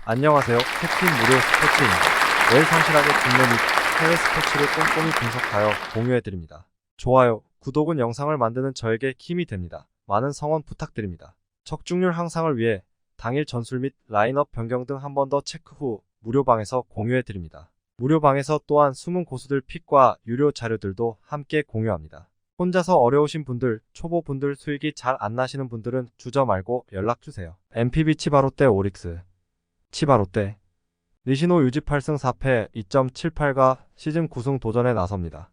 안녕하세요. 캡틴 무료 스포츠입니다. 매일 성실하게 국내 및 해외 스포츠를 꼼꼼히 분석하여 공유해드립니다. 좋아요, 구독은 영상을 만드는 저에게 힘이 됩니다. 많은 성원 부탁드립니다. 적중률 향상을 위해 당일 전술 및 라인업 변경 등 한 번 더 체크 후 무료방에서 공유해드립니다. 무료방에서 또한 숨은 고수들 픽과 유료 자료들도 함께 공유합니다. 혼자서 어려우신 분들, 초보분들 수익이 잘 안 나시는 분들은 주저 말고 연락주세요. MPB 치바롯데 오릭스 치바롯데 니시노 유지 8승 4패 2.78가 시즌 9승 도전에 나섭니다.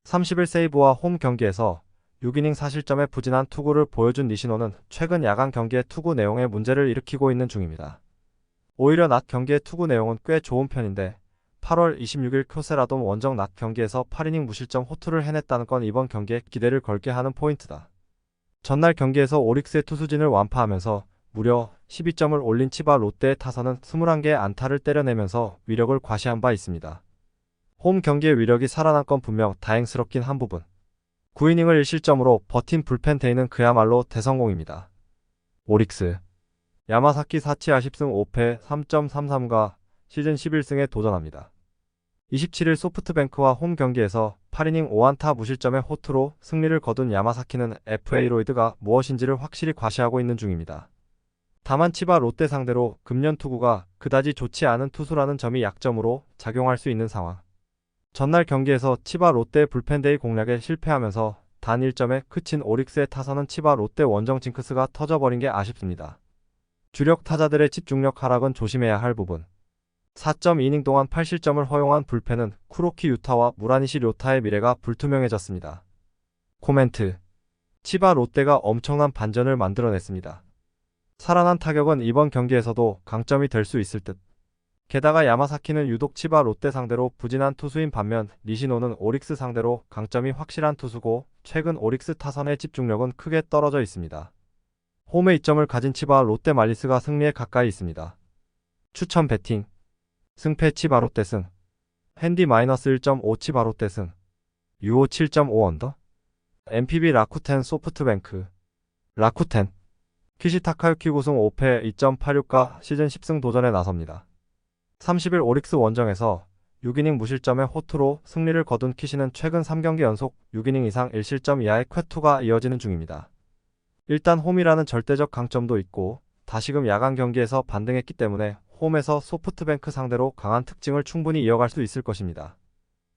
30일 세이브와 홈 경기에서 6이닝 4실점의 부진한 투구를 보여준 니시노는 최근 야간 경기의 투구 내용에 문제를 일으키고 있는 중입니다. 오히려 낮 경기의 투구 내용은 꽤 좋은 편인데 8월 26일 쿄세라돔 원정 낮 경기에서 8이닝 무실점 호투를 해냈다는 건 이번 경기에 기대를 걸게 하는 포인트다. 전날 경기에서 오릭스의 투수진을 완파하면서 무려 12점을 올린 치바 롯데의 타선은 21개의 안타를 때려내면서 위력을 과시한 바 있습니다. 홈 경기의 위력이 살아난 건 분명 다행스럽긴 한 부분. 9이닝을 1실점으로 버틴 불펜 데이는 그야말로 대성공입니다. 오릭스 야마사키 사치 10승 5패 3.33가 시즌 11승에 도전합니다. 27일 소프트뱅크와 홈 경기에서 8이닝 5안타 무실점의 호투로 승리를 거둔 야마사키는 FA로이드가 무엇인지를 확실히 과시하고 있는 중입니다. 다만 치바 롯데 상대로 금년 투구가 그다지 좋지 않은 투수라는 점이 약점으로 작용할 수 있는 상황. 전날 경기에서 치바 롯데의 불펜데이 공략에 실패하면서 단 1점에 그친 오릭스의 타선은 치바 롯데 원정 징크스가 터져버린 게 아쉽습니다. 주력 타자들의 집중력 하락은 조심해야 할 부분. 4.2이닝 동안 8실점을 허용한 불펜은 쿠로키 유타와 무라니시 료타의 미래가 불투명해졌습니다. 코멘트. 치바 롯데가 엄청난 반전을 만들어냈습니다. 살아난 타격은 이번 경기에서도 강점이 될 수 있을 듯. 게다가 야마사키는 유독 치바 롯데 상대로 부진한 투수인 반면 니시노는 오릭스 상대로 강점이 확실한 투수고 최근 오릭스 타선의 집중력은 크게 떨어져 있습니다. 홈에 이점을 가진 치바 롯데 말리스가 승리에 가까이 있습니다. 추천 배팅 승패 치바 롯데 승 핸디 -1.5 치바 롯데 승 유오 7.5 언더 MPB 라쿠텐 소프트뱅크 라쿠텐 키시타카유키 9승 5패 2.86가 시즌 10승 도전에 나섭니다. 30일 오릭스 원정에서 6이닝 무실점의 호투로 승리를 거둔 키시는 최근 3경기 연속 6이닝 이상 1실점 이하의 쾌투가 이어지는 중입니다. 일단 홈이라는 절대적 강점도 있고 다시금 야간 경기에서 반등했기 때문에 홈에서 소프트뱅크 상대로 강한 특징을 충분히 이어갈 수 있을 것입니다.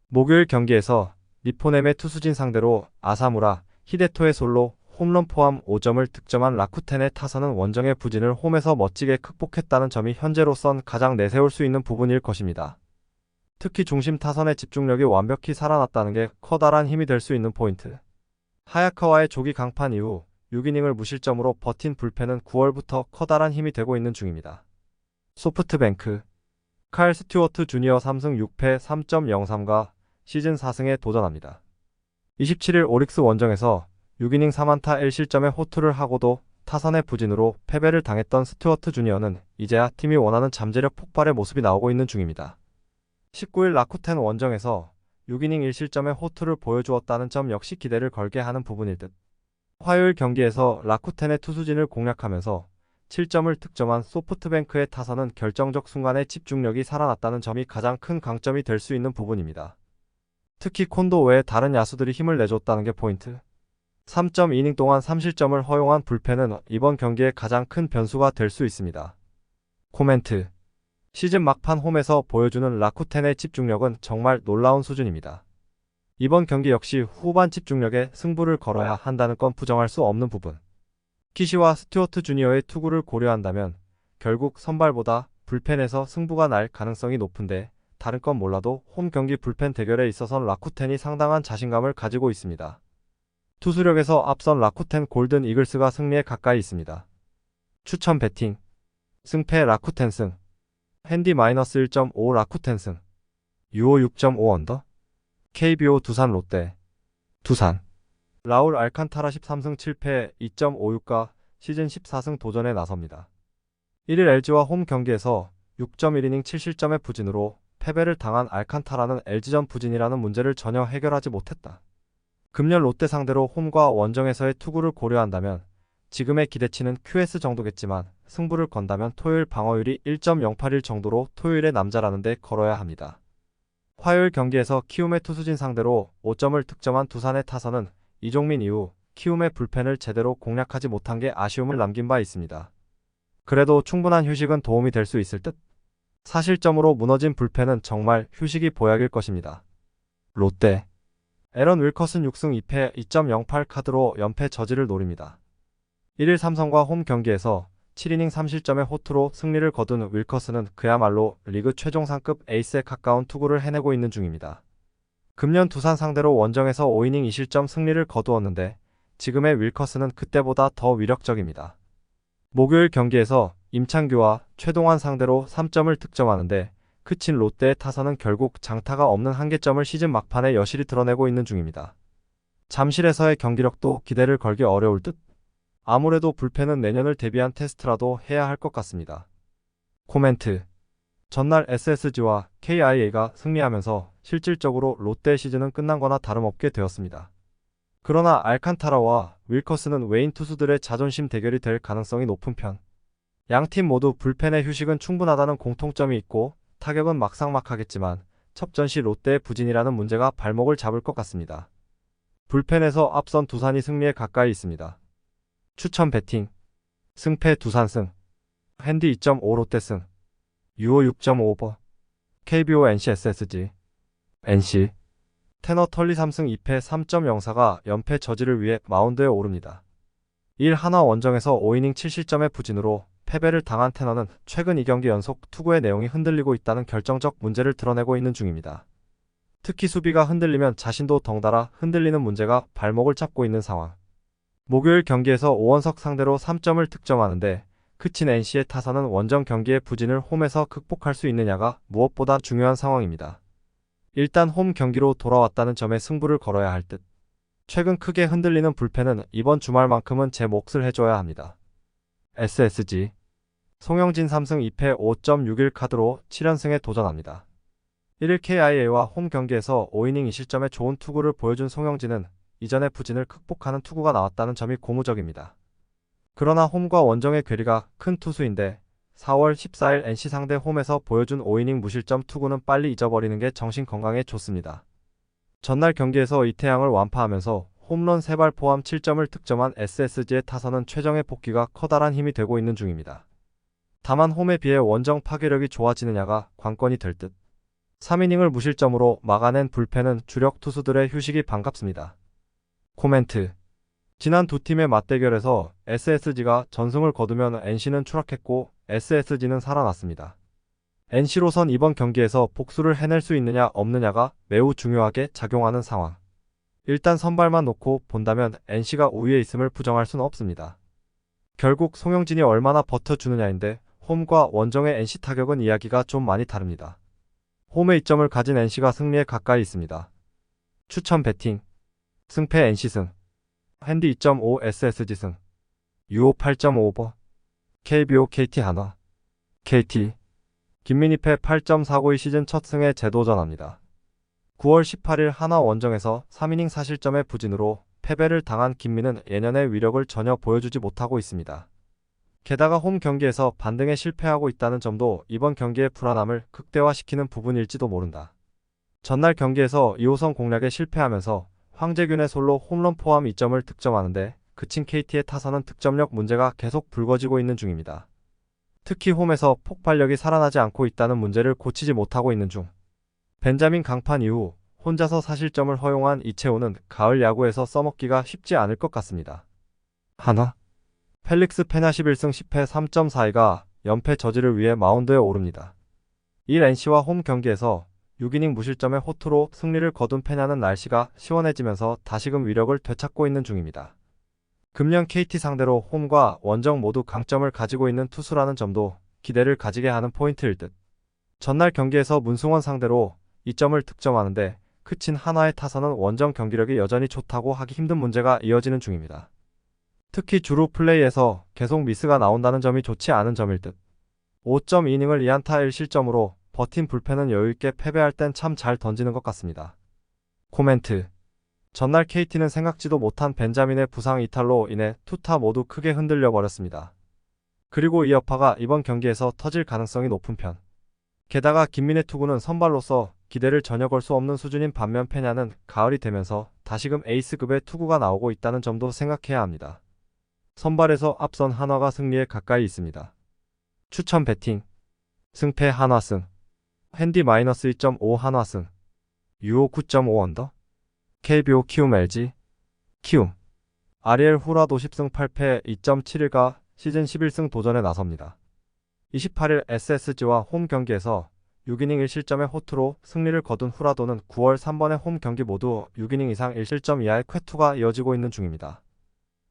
목요일 경기에서 니포넴의 투수진 상대로 아사무라, 히데토의 솔로, 홈런 포함 5점을 득점한 라쿠텐의 타선은 원정의 부진을 홈에서 멋지게 극복했다는 점이 현재로선 가장 내세울 수 있는 부분일 것입니다. 특히 중심 타선의 집중력이 완벽히 살아났다는 게 커다란 힘이 될 수 있는 포인트. 하야카와의 조기 강판 이후 6이닝을 무실점으로 버틴 불펜은 9월부터 커다란 힘이 되고 있는 중입니다. 소프트뱅크 칼 스튜어트 주니어 3승 6패 3.03가 시즌 4승에 도전합니다. 27일 오릭스 원정에서 6이닝 3안타 1실점의 호투를 하고도 타선의 부진으로 패배를 당했던 스튜어트 주니어는 이제야 팀이 원하는 잠재력 폭발의 모습이 나오고 있는 중입니다. 19일 라쿠텐 원정에서 6이닝 1실점의 호투를 보여주었다는 점 역시 기대를 걸게 하는 부분일 듯. 화요일 경기에서 라쿠텐의 투수진을 공략하면서 7점을 득점한 소프트뱅크의 타선은 결정적 순간에 집중력이 살아났다는 점이 가장 큰 강점이 될 수 있는 부분입니다. 특히 콘도 외에 다른 야수들이 힘을 내줬다는 게 포인트. 3.2이닝 동안 3실점을 허용한 불펜은 이번 경기에 가장 큰 변수가 될 수 있습니다. 코멘트. 시즌 막판 홈에서 보여주는 라쿠텐의 집중력은 정말 놀라운 수준입니다. 이번 경기 역시 후반 집중력에 승부를 걸어야 한다는 건 부정할 수 없는 부분. 키시와 스튜어트 주니어의 투구를 고려한다면 결국 선발보다 불펜에서 승부가 날 가능성이 높은데 다른 건 몰라도 홈 경기 불펜 대결에 있어선 라쿠텐이 상당한 자신감을 가지고 있습니다. 투수력에서 앞선 라쿠텐 골든 이글스가 승리에 가까이 있습니다. 추천 배팅 승패 라쿠텐 승 핸디 -1.5 라쿠텐 승 유오 6.5 언더 KBO 두산 롯데 두산 라울 알칸타라 13승 7패 2.56가 시즌 14승 도전에 나섭니다. 1일 LG와 홈 경기에서 6.1이닝 7실점의 부진으로 패배를 당한 알칸타라는 LG전 부진이라는 문제를 전혀 해결하지 못했다. 금년 롯데 상대로 홈과 원정에서의 투구를 고려한다면 지금의 기대치는 QS 정도겠지만 승부를 건다면 토요일 방어율이 1.081 정도로 토요일의 남자라는데 걸어야 합니다. 화요일 경기에서 키움의 투수진 상대로 5점을 득점한 두산의 타선은 이종민 이후 키움의 불펜을 제대로 공략하지 못한 게 아쉬움을 남긴 바 있습니다. 그래도 충분한 휴식은 도움이 될 수 있을 듯. 사실점으로 무너진 불펜은 정말 휴식이 보약일 것입니다. 롯데 에런 윌커슨 6승 2패 2.08 카드로 연패 저지를 노립니다. 1일 삼성과 홈 경기에서 7이닝 3실점의 호투로 승리를 거둔 윌커슨은 그야말로 리그 최종상급 에이스에 가까운 투구를 해내고 있는 중입니다. 금년 두산 상대로 원정에서 5이닝 2실점 승리를 거두었는데 지금의 윌커슨은 그때보다 더 위력적입니다. 목요일 경기에서 임창규와 최동환 상대로 3점을 득점하는데 그친 롯데의 타선은 결국 장타가 없는 한계점을 시즌 막판에 여실히 드러내고 있는 중입니다. 잠실에서의 경기력도 기대를 걸기 어려울 듯. 아무래도 불펜은 내년을 대비한 테스트라도 해야 할 것 같습니다. 코멘트. 전날 SSG와 KIA가 승리하면서 실질적으로 롯데의 시즌은 끝난 거나 다름없게 되었습니다. 그러나 알칸타라와 윌커슨은 외인 투수들의 자존심 대결이 될 가능성이 높은 편. 양팀 모두 불펜의 휴식은 충분하다는 공통점이 있고 타격은 막상막하겠지만 첩전시 롯데의 부진이라는 문제가 발목을 잡을 것 같습니다. 불펜에서 앞선 두산이 승리에 가까이 있습니다. 추천 배팅. 승패 두산승. 핸디 2.5 롯데승. 유오 6.5버. KBO NC SSG. NC. 테너 털리 3승 2패 3.04가 연패 저지를 위해 마운드에 오릅니다. 1 하나 원정에서 5이닝 7실점의 부진으로 패배를 당한 테너는 최근 2경기 연속 투구의 내용이 흔들리고 있다는 결정적 문제를 드러내고 있는 중입니다. 특히 수비가 흔들리면 자신도 덩달아 흔들리는 문제가 발목을 잡고 있는 상황. 목요일 경기에서 오원석 상대로 3점을 득점하는데 그친 NC의 타선은 원정 경기의 부진을 홈에서 극복할 수 있느냐가 무엇보다 중요한 상황입니다. 일단 홈 경기로 돌아왔다는 점에 승부를 걸어야 할 듯. 최근 크게 흔들리는 불펜은 이번 주말만큼은 제 몫을 해줘야 합니다. SSG. 송영진 3승 2패 5.61 카드로 7연승에 도전합니다. 1일 KIA와 홈 경기에서 5이닝 2실점의 좋은 투구를 보여준 송영진은 이전의 부진을 극복하는 투구가 나왔다는 점이 고무적입니다. 그러나 홈과 원정의 괴리가 큰 투수인데 4월 14일 NC 상대 홈에서 보여준 5이닝 무실점 투구는 빨리 잊어버리는 게 정신 건강에 좋습니다. 전날 경기에서 이태양을 완파하면서 홈런 3발 포함 7점을 득점한 SSG의 타선은 최정의 복귀가 커다란 힘이 되고 있는 중입니다. 다만 홈에 비해 원정 파괴력이 좋아지느냐가 관건이 될 듯. 3이닝을 무실점으로 막아낸 불펜은 주력 투수들의 휴식이 반갑습니다. 코멘트. 지난 두 팀의 맞대결에서 SSG가 전승을 거두면 NC는 추락했고 SSG는 살아났습니다. NC로선 이번 경기에서 복수를 해낼 수 있느냐 없느냐가 매우 중요하게 작용하는 상황. 일단 선발만 놓고 본다면 NC가 우위에 있음을 부정할 수는 없습니다. 결국 송영진이 얼마나 버텨주느냐인데 홈과 원정의 NC 타격은 이야기가 좀 많이 다릅니다. 홈에 이점을 가진 NC가 승리에 가까이 있습니다. 추천 배팅. 승패 NC승. 핸디 2.5 SSG승. 유오 8.5버. KBO KT 한화. KT. 김민희패 8.492 시즌 첫 승에 재도전합니다. 9월 18일 한화 원정에서 3이닝 4실점의 부진으로 패배를 당한 김민은 예년의 위력을 전혀 보여주지 못하고 있습니다. 게다가 홈 경기에서 반등에 실패하고 있다는 점도 이번 경기의 불안함을 극대화시키는 부분일지도 모른다. 전날 경기에서 2호선 공략에 실패하면서 황재균의 솔로 홈런 포함 2점을 득점하는데 그친 KT의 타선은 득점력 문제가 계속 불거지고 있는 중입니다. 특히 홈에서 폭발력이 살아나지 않고 있다는 문제를 고치지 못하고 있는 중. 벤자민 강판 이후 혼자서 4실점을 허용한 이채호는 가을 야구에서 써먹기가 쉽지 않을 것 같습니다. 한화. 펠릭스 페냐 11승 10패 3.42가 연패 저지를 위해 마운드에 오릅니다. 1 NC와 홈 경기에서 6이닝 무실점의 호투로 승리를 거둔 페냐는 날씨가 시원해지면서 다시금 위력을 되찾고 있는 중입니다. 금년 KT 상대로 홈과 원정 모두 강점을 가지고 있는 투수라는 점도 기대를 가지게 하는 포인트일 듯. 전날 경기에서 문승원 상대로 2점을 득점하는데 그친 한화의 타선은 원정 경기력이 여전히 좋다고 하기 힘든 문제가 이어지는 중입니다. 특히 주루 플레이에서 계속 미스가 나온다는 점이 좋지 않은 점일 듯. 5.2이닝을 2안타 1실점으로 버틴 불펜은 여유있게 패배할 땐 참 잘 던지는 것 같습니다. 코멘트. 전날 KT는 생각지도 못한 벤자민의 부상 이탈로 인해 투타 모두 크게 흔들려 버렸습니다. 그리고 이 여파가 이번 경기에서 터질 가능성이 높은 편. 게다가 김민의 투구는 선발로서 기대를 전혀 걸 수 없는 수준인 반면 페냐는 가을이 되면서 다시금 에이스급의 투구가 나오고 있다는 점도 생각해야 합니다. 선발에서 앞선 한화가 승리에 가까이 있습니다. 추천 배팅 승패 한화승 핸디-2.5 한화승 유오 9.5 언더 KBO 키움 LG 키움 아리엘 후라도 10승 8패 2.71가 시즌 11승 도전에 나섭니다. 28일 SSG와 홈 경기에서 6이닝 1실점의 호투로 승리를 거둔 후라도는 9월 3번의 홈 경기 모두 6이닝 이상 1실점 이하의 쾌투가 이어지고 있는 중입니다.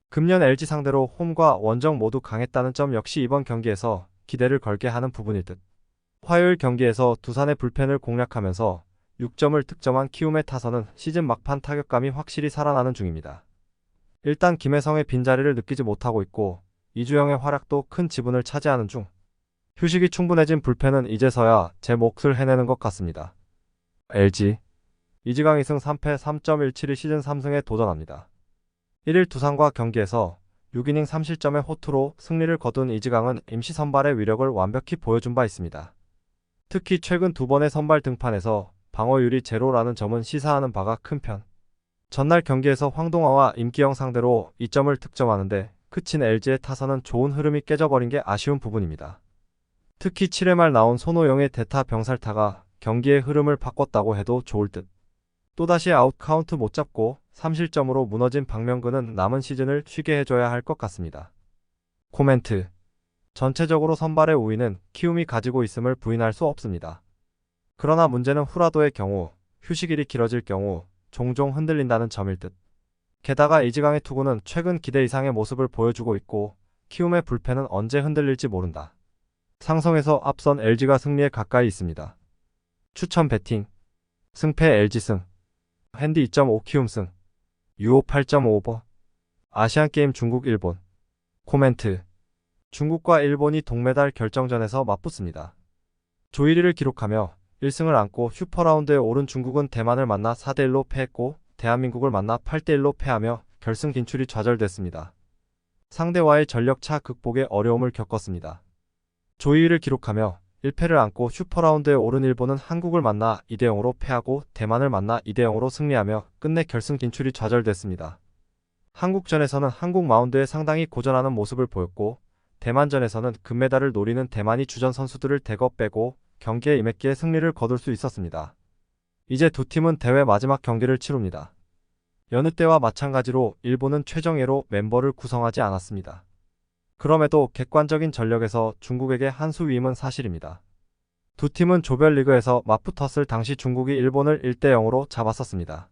금년 LG 상대로 홈과 원정 모두 강했다는 점 역시 이번 경기에서 기대를 걸게 하는 부분일 듯. 화요일 경기에서 두산의 불펜을 공략하면서 6점을 득점한 키움의 타선은 시즌 막판 타격감이 확실히 살아나는 중입니다. 일단 김혜성의 빈자리를 느끼지 못하고 있고 이주영의 활약도 큰 지분을 차지하는 중. 휴식이 충분해진 불펜은 이제서야 제 몫을 해내는 것 같습니다. LG 이지강 2승 3패 3.17이 시즌 3승에 도전합니다. 1일 두산과 경기에서 6이닝 3실점의 호투로 승리를 거둔 이지강은 임시 선발의 위력을 완벽히 보여준 바 있습니다. 특히 최근 두 번의 선발 등판에서 방어율이 제로라는 점은 시사하는 바가 큰 편. 전날 경기에서 황동화와 임기영 상대로 2점을 득점하는데 그친 LG의 타선은 좋은 흐름이 깨져버린 게 아쉬운 부분입니다. 특히 7회 말 나온 손호영의 대타 병살타가 경기의 흐름을 바꿨다고 해도 좋을 듯. 또다시 아웃 카운트 못 잡고 3실점으로 무너진 박명근은 남은 시즌을 쉬게 해줘야 할 것 같습니다. 코멘트 전체적으로 선발의 우위는 키움이 가지고 있음을 부인할 수 없습니다. 그러나 문제는 후라도의 경우, 휴식일이 길어질 경우 종종 흔들린다는 점일 듯. 게다가 이지강의 투구는 최근 기대 이상의 모습을 보여주고 있고 키움의 불펜은 언제 흔들릴지 모른다. 상성에서 앞선 LG가 승리에 가까이 있습니다. 추천 배팅 승패 LG승 핸디 2.5 키움승 유오 8.5버 아시안게임 중국 일본 코멘트 중국과 일본이 동메달 결정전에서 맞붙습니다. 조 1위를 기록하며 1승을 안고 슈퍼라운드에 오른 중국은 대만을 만나 4대1로 패했고 대한민국을 만나 8대1로 패하며 결승 진출이 좌절됐습니다. 상대와의 전력차 극복에 어려움을 겪었습니다. 조 2위를 기록하며 1패를 안고 슈퍼라운드에 오른 일본은 한국을 만나 2대0으로 패하고 대만을 만나 2대0으로 승리하며 끝내 결승 진출이 좌절됐습니다. 한국전에서는 한국 마운드에 상당히 고전하는 모습을 보였고 대만전에서는 금메달을 노리는 대만이 주전 선수들을 대거 빼고 경기에 임했기에 승리를 거둘 수 있었습니다. 이제 두 팀은 대회 마지막 경기를 치룹니다. 여느 때와 마찬가지로 일본은 최정예로 멤버를 구성하지 않았습니다. 그럼에도 객관적인 전력에서 중국에게 한 수 위임은 사실입니다. 두 팀은 조별리그에서 맞붙었을 당시 중국이 일본을 1대0으로 잡았었습니다.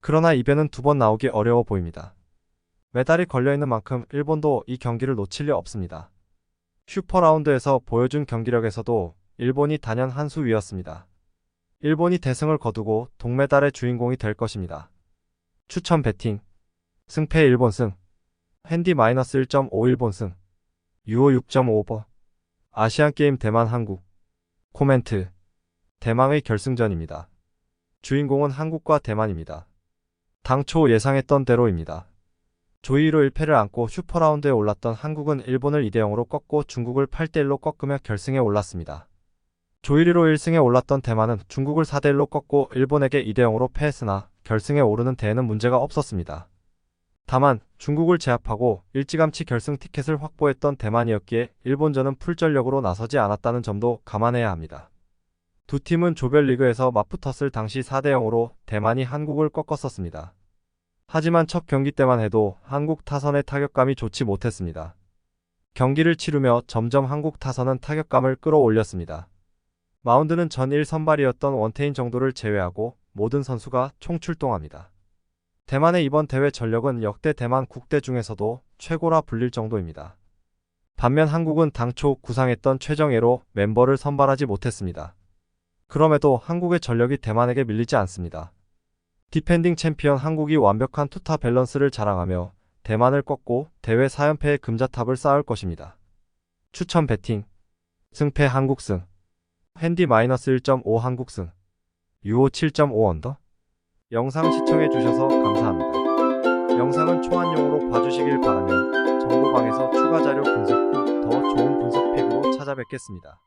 그러나 이변은 두 번 나오기 어려워 보입니다. 메달이 걸려있는 만큼 일본도 이 경기를 놓칠 리 없습니다. 슈퍼라운드에서 보여준 경기력에서도 일본이 단연 한 수 위였습니다. 일본이 대승을 거두고 동메달의 주인공이 될 것입니다. 추천 배팅 승패 일본승 핸디-1.5 일본승 유오 6.5버 아시안게임 대만 한국 코멘트 대망의 결승전입니다. 주인공은 한국과 대만입니다. 당초 예상했던 대로입니다. 조2로 1패를 안고 슈퍼라운드에 올랐던 한국은 일본을 2대0으로 꺾고 중국을 8대1로 꺾으며 결승에 올랐습니다. 조1위로 1승에 올랐던 대만은 중국을 4대1로 꺾고 일본에게 2대0으로 패했으나 결승에 오르는 데에는 문제가 없었습니다. 다만 중국을 제압하고 일찌감치 결승 티켓을 확보했던 대만이었기에 일본전은 풀전력으로 나서지 않았다는 점도 감안해야 합니다. 두 팀은 조별리그에서 맞붙었을 당시 4대0으로 대만이 한국을 꺾었었습니다. 하지만 첫 경기 때만 해도 한국 타선의 타격감이 좋지 못했습니다. 경기를 치르며 점점 한국 타선은 타격감을 끌어올렸습니다. 마운드는 전 1선발이었던 원태인 정도를 제외하고 모든 선수가 총출동합니다. 대만의 이번 대회 전력은 역대 대만 국대 중에서도 최고라 불릴 정도입니다. 반면 한국은 당초 구상했던 최정예로 멤버를 선발하지 못했습니다. 그럼에도 한국의 전력이 대만에게 밀리지 않습니다. 디펜딩 챔피언 한국이 완벽한 투타 밸런스를 자랑하며 대만을 꺾고 대회 4연패의 금자탑을 쌓을 것입니다. 추천 배팅 승패 한국승 핸디-1.5 한국승 유오 7.5 언더 영상 시청해주셔서 감사합니다. 영상은 초안용으로 봐주시길 바라며 정보방에서 추가 자료 분석 후 더 좋은 분석 팩으로 찾아뵙겠습니다.